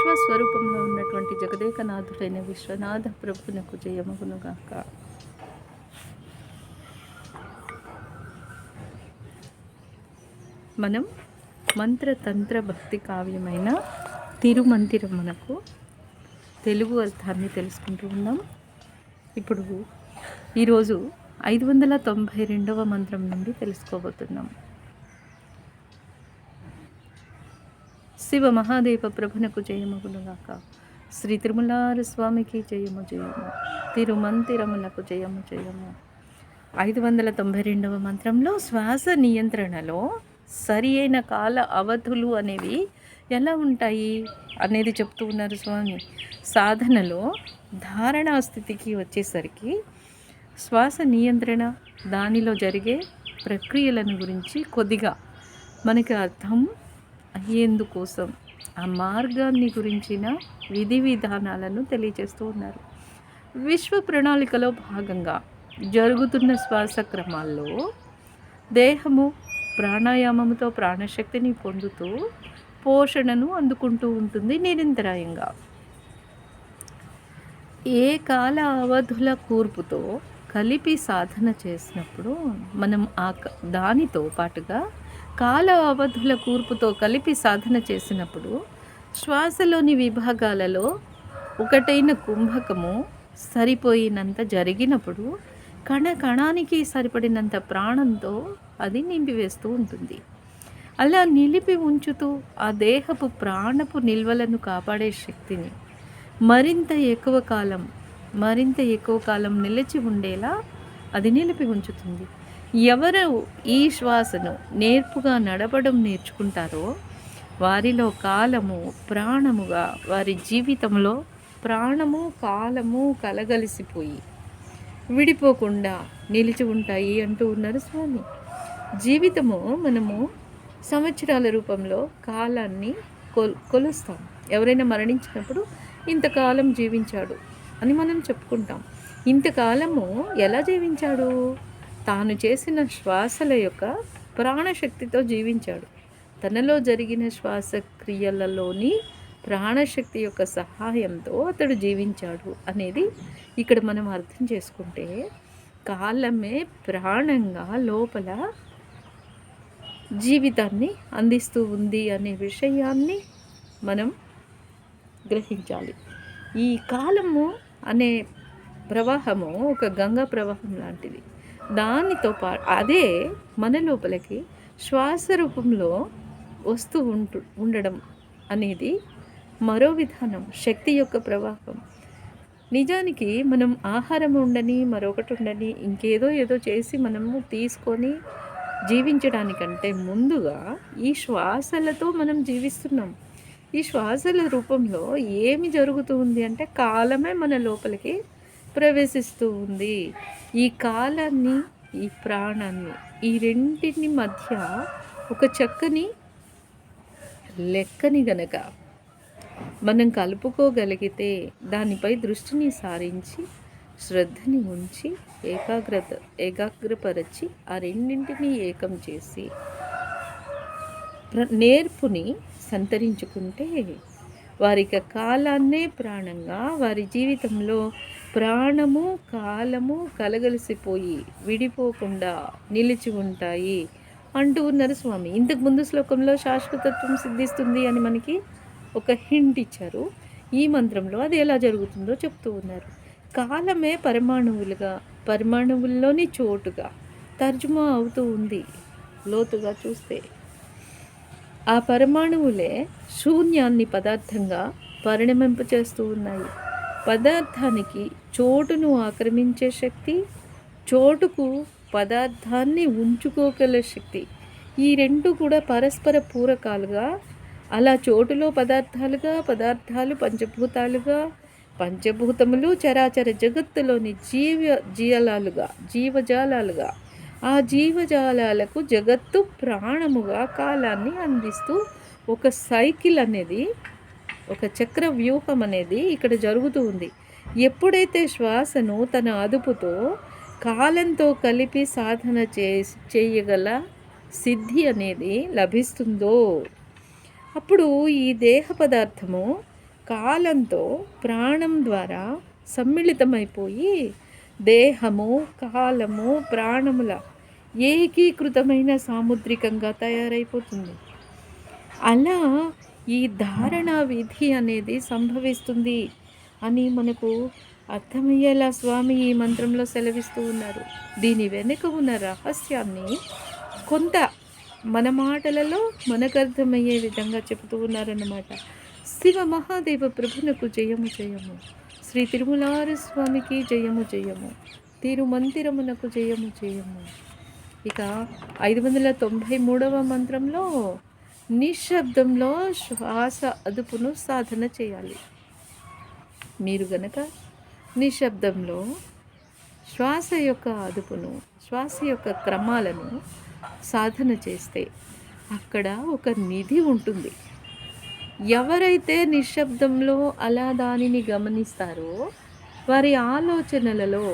విశ్వస్వరూపంలో ఉన్నటువంటి జగదేకనాథుడైన విశ్వనాథ ప్రభునకు జయమగునుగాక. మనం మంత్రతంత్ర భక్తి కావ్యమైన తిరుమందిరమునకు తెలుగు అర్థాన్ని తెలుసుకుంటూ ఉన్నాం. ఇప్పుడు ఈరోజు 592వ మంత్రం నుండి తెలుసుకోబోతున్నాం. శివ మహాదేవ ప్రభునకు జయమగునుగాక. శ్రీ తిరుమలార స్వామికి జయము జయము. తిరుమంతిరమునకు జయము జయము. 592వ మంత్రంలో శ్వాస నియంత్రణలో సరి అయిన కాల అవధులు అనేవి ఎలా ఉంటాయి అనేది చెప్తూ ఉన్నారు స్వామి. సాధనలో ధారణా స్థితికి వచ్చేసరికి శ్వాస నియంత్రణ, దానిలో జరిగే ప్రక్రియలను గురించి కొద్దిగా మనకి అర్థం అయ్యేందుకోసం ఆ మార్గాన్ని గురించిన విధి విధానాలను తెలియజేస్తూ ఉన్నారు. విశ్వ ప్రణాళికలో భాగంగా జరుగుతున్న శ్వాస క్రమాల్లో దేహము ప్రాణాయామముతో ప్రాణశక్తిని పొందుతూ పోషణను అందుకుంటూ ఉంటుంది నిరంతరాయంగా. ఏ కాల అవధుల కూర్పుతో కలిపి సాధన చేసినప్పుడు మనం దానితో పాటుగా కాల అవధుల కూర్పుతో కలిపి సాధన చేసినప్పుడు శ్వాసలోని విభాగాలలో ఒకటైన కుంభకము సరిపోయినంత జరిగినప్పుడు కణానికి సరిపడినంత ప్రాణంతో అది నింపివేస్తూ ఉంటుంది. అలా నిలిపి ఉంచుతూ ఆ దేహపు ప్రాణపు నిల్వలను కాపాడే శక్తిని మరింత ఎక్కువ కాలం నిలిచి ఉండేలా అది నిలిపి ఉంచుతుంది. ఎవరు ఈ శ్వాసను నేర్పుగా నడపడం నేర్చుకుంటారో వారిలో కాలము ప్రాణముగా వారి జీవితంలో ప్రాణము కాలము కలగలిసిపోయి విడిపోకుండా నిలిచి ఉంటాయి అంటూ ఉన్నారు స్వామి. జీవితము మనము సంవత్సరాల రూపంలో కాలాన్ని కొలుస్తాం. ఎవరైనా మరణించినప్పుడు ఇంతకాలం జీవించాడు అని మనం చెప్పుకుంటాం. ఇంతకాలము ఎలా జీవించాడు? తాను చేసిన శ్వాసల యొక్క ప్రాణశక్తితో జీవించాడు. తనలో జరిగిన శ్వాసక్రియలలోని ప్రాణశక్తి యొక్క సహాయంతో అతడు జీవించాడు అనేది ఇక్కడ మనం అర్థం చేసుకుంటే కాలమే ప్రాణంగా లోపల జీవితాన్ని అందిస్తూ ఉంది అనే విషయాన్ని మనం గ్రహించాలి. ఈ కాలము అనే ప్రవాహము ఒక గంగా ప్రవాహం లాంటిది. దానితో అదే మన లోపలికి శ్వాస రూపంలో వస్తూ ఉండడం అనేది మరో విధానం, శక్తి యొక్క ప్రవాహం. నిజానికి మనం ఆహారం ఉండని, మరొకటి ఉండని, ఏదో చేసి మనము తీసుకొని జీవించడానికంటే ముందుగా ఈ శ్వాసలతో మనం జీవిస్తున్నాం. ఈ శ్వాసల రూపంలో ఏమి జరుగుతూ ఉంది అంటే కాలమే మన లోపలికి ప్రవేశిస్తూ ఉంది. ఈ కాలాన్ని, ఈ ప్రాణాన్ని, ఈ రెండింటి మధ్య ఒక చక్కని లెక్కని గనక మనం కలుపుకోగలిగితే, దానిపై దృష్టిని సారించి శ్రద్ధని ఉంచి ఏకాగ్రపరచి ఆ రెండింటినీ ఏకం చేసి నేర్పుని సంతరించుకుంటే వారికి కాలాన్నే ప్రాణంగా, వారి జీవితంలో ప్రాణము కాలము కలగలిసిపోయి విడిపోకుండా నిలిచి ఉంటాయి అంటూ ఉన్నారు స్వామి. ఇంతకుముందు శ్లోకంలో శాశ్వతత్వం సిద్ధిస్తుంది అని మనకి ఒక హింట్ ఇచ్చారు. ఈ మంత్రంలో అది ఎలా జరుగుతుందో చెప్తూ ఉన్నారు. కాలమే పరమాణువుల్లోని చోటుగా తర్జుమా అవుతూ ఉంది. లోతుగా చూస్తే ఆ పరమాణువులే శూన్యాన్ని పదార్థంగా పరిణమింపచేస్తూ ఉన్నాయి. పదార్థానికి చోటును ఆక్రమించే శక్తి, చోటుకు పదార్థాన్ని ఉంచుకోగల శక్తి, ఈ రెండు కూడా పరస్పర పూరకాలుగా, అలా చోటులో పదార్థాలు పంచభూతాలుగా, పంచభూతములు చరాచర జగత్తులోని జీవజాలాలుగా, ఆ జీవజాలాలకు జగత్తు ప్రాణముగా కాలాన్ని అందిస్తూ ఒక సైకిల్ అనేది, ఒక చక్ర వ్యూహం అనేది ఇక్కడ జరుగుతూ ఉంది. ఎప్పుడైతే శ్వాసను తన అదుపుతో కాలంతో కలిపి సాధన చేయగల సిద్ధి అనేది లభిస్తుందో అప్పుడు ఈ దేహ పదార్థము కాలంతో ప్రాణం ద్వారా సమ్మిళితమైపోయి దేహము, కాలము, ప్రాణముల ఏకీకృతమైన సాముద్రికంగా తయారైపోతుంది. అలా ఈ ధారణ విధి అనేది సంభవిస్తుంది అని మనకు అర్థమయ్యేలా స్వామి ఈ మంత్రంలో సెలవిస్తూ ఉన్నారు. దీని వెనుక ఉన్న రహస్యాన్ని కొంత మన మాటలలో మనకు అర్థమయ్యే విధంగా చెబుతూ ఉన్నారన్నమాట. శివ మహాదేవ ప్రభునకు జయము జయము, శ్రీ తిరుమలార స్వామికి జయము జయము, తిరుమందిరమునకు జయము జయము. ఇక 593వ మంత్రంలో నిశ్శబ్దంలో శ్వాస అదుపును సాధన చేయాలి. మీరు గనక నిశ్శబ్దంలో శ్వాస యొక్క అదుపును, శ్వాస యొక్క క్రమాలను సాధన చేస్తే అక్కడ ఒక నిధి ఉంటుంది. ఎవరైతే నిశ్శబ్దంలో అలా దానిని గమనిస్తారో వారి ఆలోచనలలో,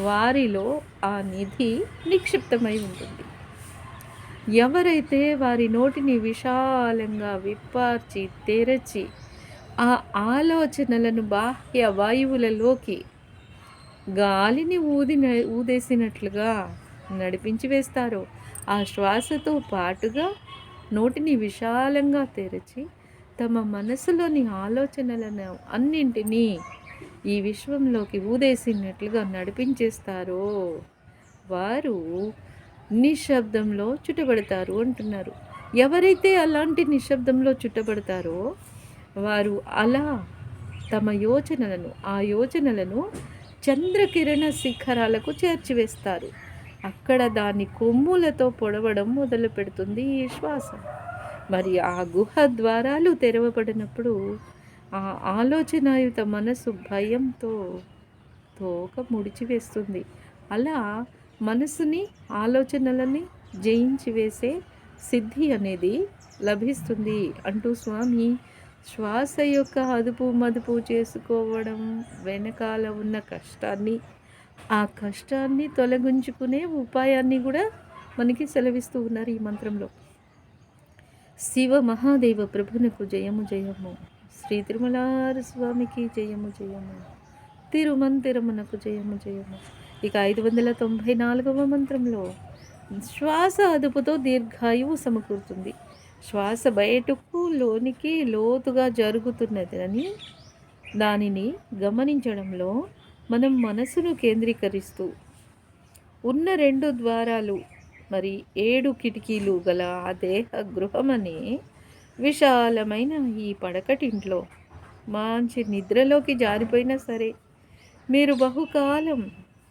వారిలో ఆ నిధి నిక్షిప్తమై ఉంటుంది. ఎవరైతే వారి నోటిని విశాలంగా విప్పార్చి తెరచి ఆ ఆలోచనలను బాహ్య వాయువులలోకి గాలిని ఊదేసినట్లుగా నడిపించి వేస్తారో, ఆ శ్వాసతో పాటుగా నోటిని విశాలంగా తెరచి తమ మనసులోని ఆలోచనలను అన్నింటినీ ఈ విశ్వంలోకి ఊదేసినట్లుగా నడిపించేస్తారో వారు నిశ్శబ్దంలో చుట్టబడతారు అంటున్నారు. ఎవరైతే అలాంటి నిశ్శబ్దంలో చుట్టబడతారో వారు అలా తమ ఆ యోచనలను చంద్రకిరణ శిఖరాలకు చేర్చివేస్తారు. అక్కడ దాని కొమ్ములతో పొడవడం మొదలు పెడుతుంది ఈ శ్వాస. మరి ఆ గుహ ద్వారాలు తెరవబడినప్పుడు ఆ ఆలోచనాయుత మనసు భయంతో తోక ముడిచివేస్తుంది. అలా మనసుని, ఆలోచనలని జయించి వేసే సిద్ధి అనేది లభిస్తుంది అంటూ స్వామి శ్వాస యొక్క అదుపు మదుపు చేసుకోవడం వెనకాల ఉన్న కష్టాన్ని, ఆ కష్టాన్ని తొలగించుకునే ఉపాయాన్ని కూడా మనకి సెలవిస్తూ ఉన్నారు ఈ మంత్రంలో. శివ మహాదేవ ప్రభునకు జయము జయము, శ్రీ తిరుమలార స్వామికి జయము జయము, తిరుమంతిరమునకు జయము జయము. ఇక 594వ మంత్రంలో శ్వాస అదుపుతో దీర్ఘాయువు సమకూరుతుంది. శ్వాస బయటకు లోనికి లోతుగా జరుగుతున్నదని దానిని గమనించడంలో మనం మనసును కేంద్రీకరిస్తూ ఉన్న 2 ద్వారాలు మరి 7 కిటికీలు గల ఆ దేహ గృహమనే విశాలమైన ఈ పడకటింట్లో మంచి నిద్రలోకి జారిపోయినా సరే మీరు బహుకాలం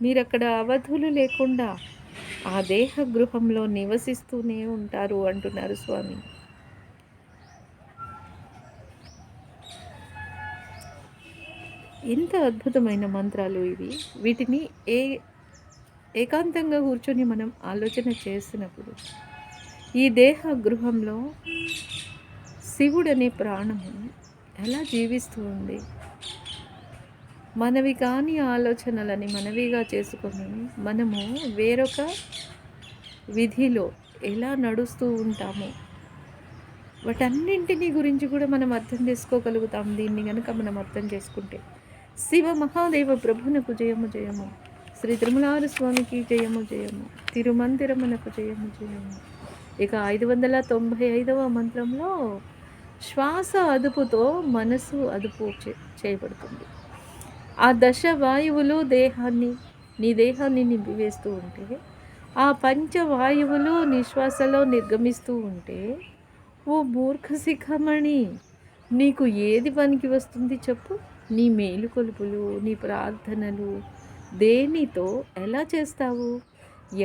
మీరక్కడ అవధులు లేకుండా ఆ దేహ గృహంలో నివసిస్తూనే ఉంటారు అంటున్నారు స్వామి. ఎంత అద్భుతమైన మంత్రాలు ఇవి. వీటిని ఏకాంతంగా కూర్చొని మనం ఆలోచన చేసినప్పుడు ఈ దేహ గృహంలో శివుడనే ప్రాణము ఎలా జీవిస్తూ ఉంది, మనవి కాని ఆలోచనలని మనవిగా చేసుకొని మనము వేరొక విధిలో ఎలా నడుస్తూ ఉంటామో వాటన్నింటినీ గురించి కూడా మనం అర్థం చేసుకోగలుగుతాం దీన్ని కనుక మనం అర్థం చేసుకుంటే. శివ మహాదేవ ప్రభునకు జయము జయము, శ్రీ తిరుమలార స్వామికి జయము జయము, తిరుమందిరమునకు జయము జయము. ఇక 595వ మంత్రంలో శ్వాస అదుపుతో మనసు అదుపు చేయబడుతుంది. ఆ దశ వాయువులు నీ దేహాన్ని నింపివేస్తూ ఉంటే, ఆ పంచవాయువులు నిశ్వాసలో నిర్గమిస్తూ ఉంటే, ఓ మూర్ఖ శిఖమణి, నీకు ఏది పనికి వస్తుంది చెప్పు? నీ మేలుకొలుపులు, నీ ప్రార్థనలు దేనితో ఎలా చేస్తావు?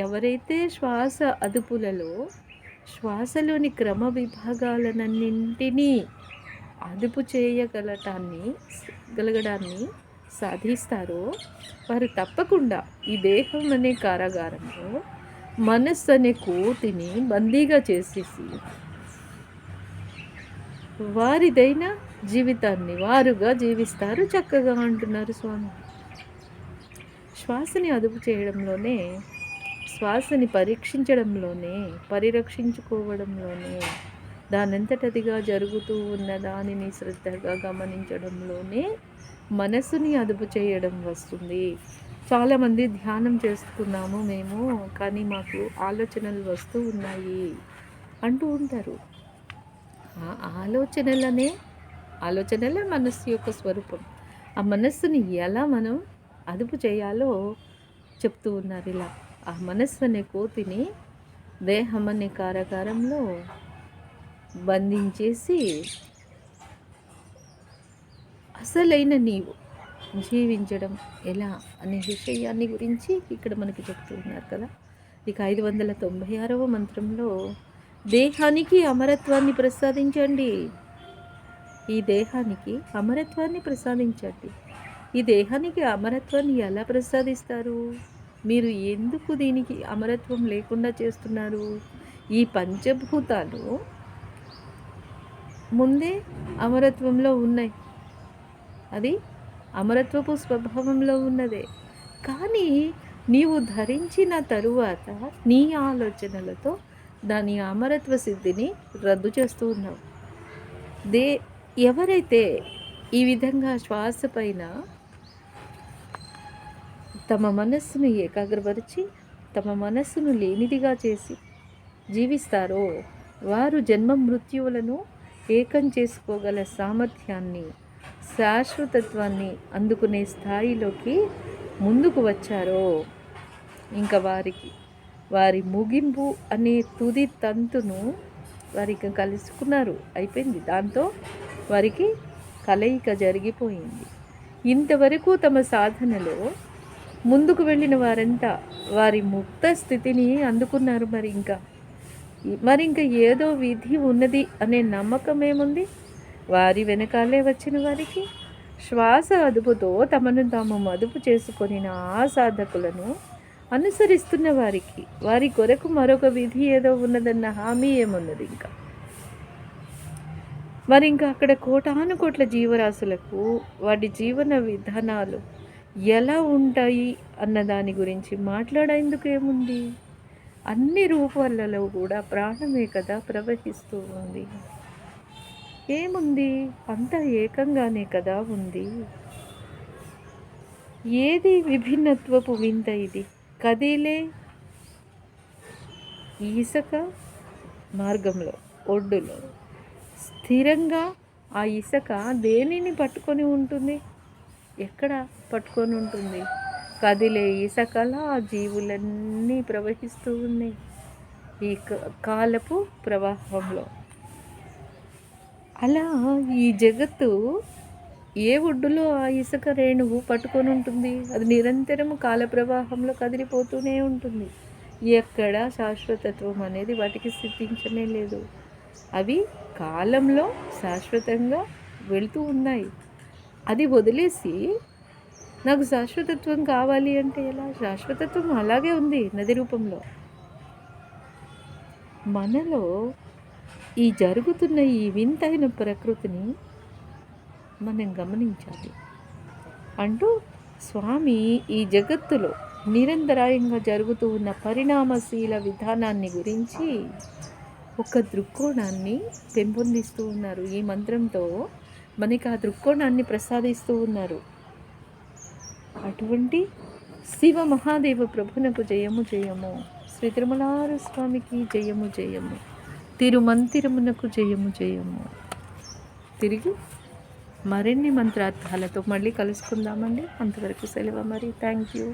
ఎవరైతే శ్వాస అదుపులలో శ్వాసలోని క్రమ విభాగాలన్నింటినీ అదుపు గలగడాన్ని సాధిస్తారో వారు తప్పకుండా ఈ దేహం అనే కారాగారంలో మనస్సు అనే కోతిని బందీగా చేసేసి వారిదైన జీవితాన్ని వారుగా జీవిస్తారు చక్కగా అంటున్నారు స్వామి. శ్వాసని అదుపు చేయడంలోనే, శ్వాసని పరీక్షించడంలోనే, పరిరక్షించుకోవడంలోనే దానంతటదిగా జరుగుతూ ఉన్న దానిని శ్రద్ధగా గమనించడంలోనే మనసుని అదుపు చేయడం వస్తుంది. చాలామంది ధ్యానం చేస్తున్నాము మేము, కానీ మాకు ఆలోచనలు వస్తూ ఉన్నాయి అంటూ ఉంటారు. ఆ ఆలోచనలే మనస్సు యొక్క స్వరూపం. ఆ మనస్సుని ఎలా మనం అదుపు చేయాలో చెప్తూ ఉన్నారు ఇలా. ఆ మనస్సు అనే కోతిని దేహం అనే కారాగారంలో బంధించేసి అసలైన నీవు జీవించడం ఎలా అనే విషయాన్ని గురించి ఇక్కడ మనకి చెప్తూ ఉన్నారు కదా. ఇక 596వ మంత్రంలో దేహానికి అమరత్వాన్ని ప్రసాదించండి. ఈ దేహానికి అమరత్వాన్ని ప్రసాదించండి. ఈ దేహానికి అమరత్వాన్ని ఎలా ప్రసాదిస్తారు? మీరు ఎందుకు దీనికి అమరత్వం లేకుండా చేస్తున్నారు? ఈ పంచభూతాలు ముందే అమరత్వంలో ఉన్నాయి. అది అమరత్వపు స్వభావంలో ఉన్నదే. కానీ నీవు ధరించిన తరువాత నీ ఆలోచనలతో దాని అమరత్వ సిద్ధిని రద్దు చేస్తూ ఉన్నావు. ఎవరైతే ఈ విధంగా శ్వాస పైన తమ మనస్సును ఏకాగ్రపరిచి తమ మనస్సును లేనిదిగా చేసి జీవిస్తారో వారు జన్మ మృత్యువులను ఏకం చేసుకోగల సామర్థ్యాన్ని, శాశ్వతత్వాన్ని అందుకునే స్థాయిలోకి ముందుకు వచ్చారో ఇంకా వారి ముగింపు అనే తుది తంతును వారికి కలుసుకున్నారు. అయిపోయింది. దాంతో వారికి కలయిక జరిగిపోయింది. ఇంతవరకు తమ సాధనలో ముందుకు వెళ్ళిన వారంతా వారి ముక్త స్థితిని అందుకున్నారు. మరి ఇంకా ఏదో విధి ఉన్నది అనే నమ్మకం ఏముంది? వారి వెనకాలే వచ్చిన వారికి శ్వాస అదుపుతో తమను తాము అదుపు చేసుకొని ఆ సాధకులను అనుసరిస్తున్న వారి కొరకు మరొక విధి ఏదో ఉన్నదన్న హామీ ఏమున్నది? ఇంకా అక్కడ కోటాను కోట్ల జీవరాశులకు వాటి జీవన విధానాలు ఎలా ఉంటాయి అన్న దాని గురించి మాట్లాడేందుకు ఏముంది? అన్ని రూపాలలో కూడా ప్రాణమే కదా ప్రవహిస్తూ ఉంది. ఏముంది? అంతా ఏకంగానే కదా ఉంది. ఏది విభిన్నత్వపు వింత ఇది? కదిలే ఇసుక మార్గంలో ఒడ్డులో స్థిరంగా ఆ ఇసుక దేనిని పట్టుకొని ఉంటుంది? ఎక్కడ పట్టుకొని ఉంటుంది? కదిలే ఇసుకలా ఆ జీవులన్నీ ప్రవహిస్తూ ఉన్నాయి ఈ కాలపు ప్రవాహంలో. అలా ఈ జగత్తు ఏ ఒడ్డులో ఆ ఇసుక రేణువు పట్టుకొని ఉంటుంది? అది నిరంతరము కాల ప్రవాహంలో కదిలిపోతూనే ఉంటుంది. ఎక్కడ శాశ్వతత్వం అనేది వాటికి సిద్ధించనే లేదు. అవి కాలంలో శాశ్వతంగా వెళుతూ ఉన్నాయి. అది వదిలేసి నాకు శాశ్వతత్వం కావాలి అంటే ఎలా? శాశ్వతత్వం అలాగే ఉంది నది రూపంలో. మనలో ఈ జరుగుతున్న ఈ వింతైన ప్రకృతిని మనం గమనించాలి అంటూ స్వామి ఈ జగత్తులో నిరంతరాయంగా జరుగుతూ ఉన్న పరిణామశీల విధానాన్ని గురించి ఒక దృక్కోణాన్ని పెంపొందిస్తూ ఉన్నారు. ఈ మంత్రంతో మనకి ఆ దృక్కోణాన్ని ప్రసాదిస్తూ ఉన్నారు. అటువంటి శివ మహాదేవ ప్రభునకు జయము జయము. శ్రీ తిరుమలారు స్వామికి జయము జయము. తిరుమంతిరమునకు జయము జయము. తిరిగి మరిన్ని మంత్రార్థాలతో మళ్ళీ కలుసుకుందామండి. అంతవరకు సెలవు మరి. Thank you.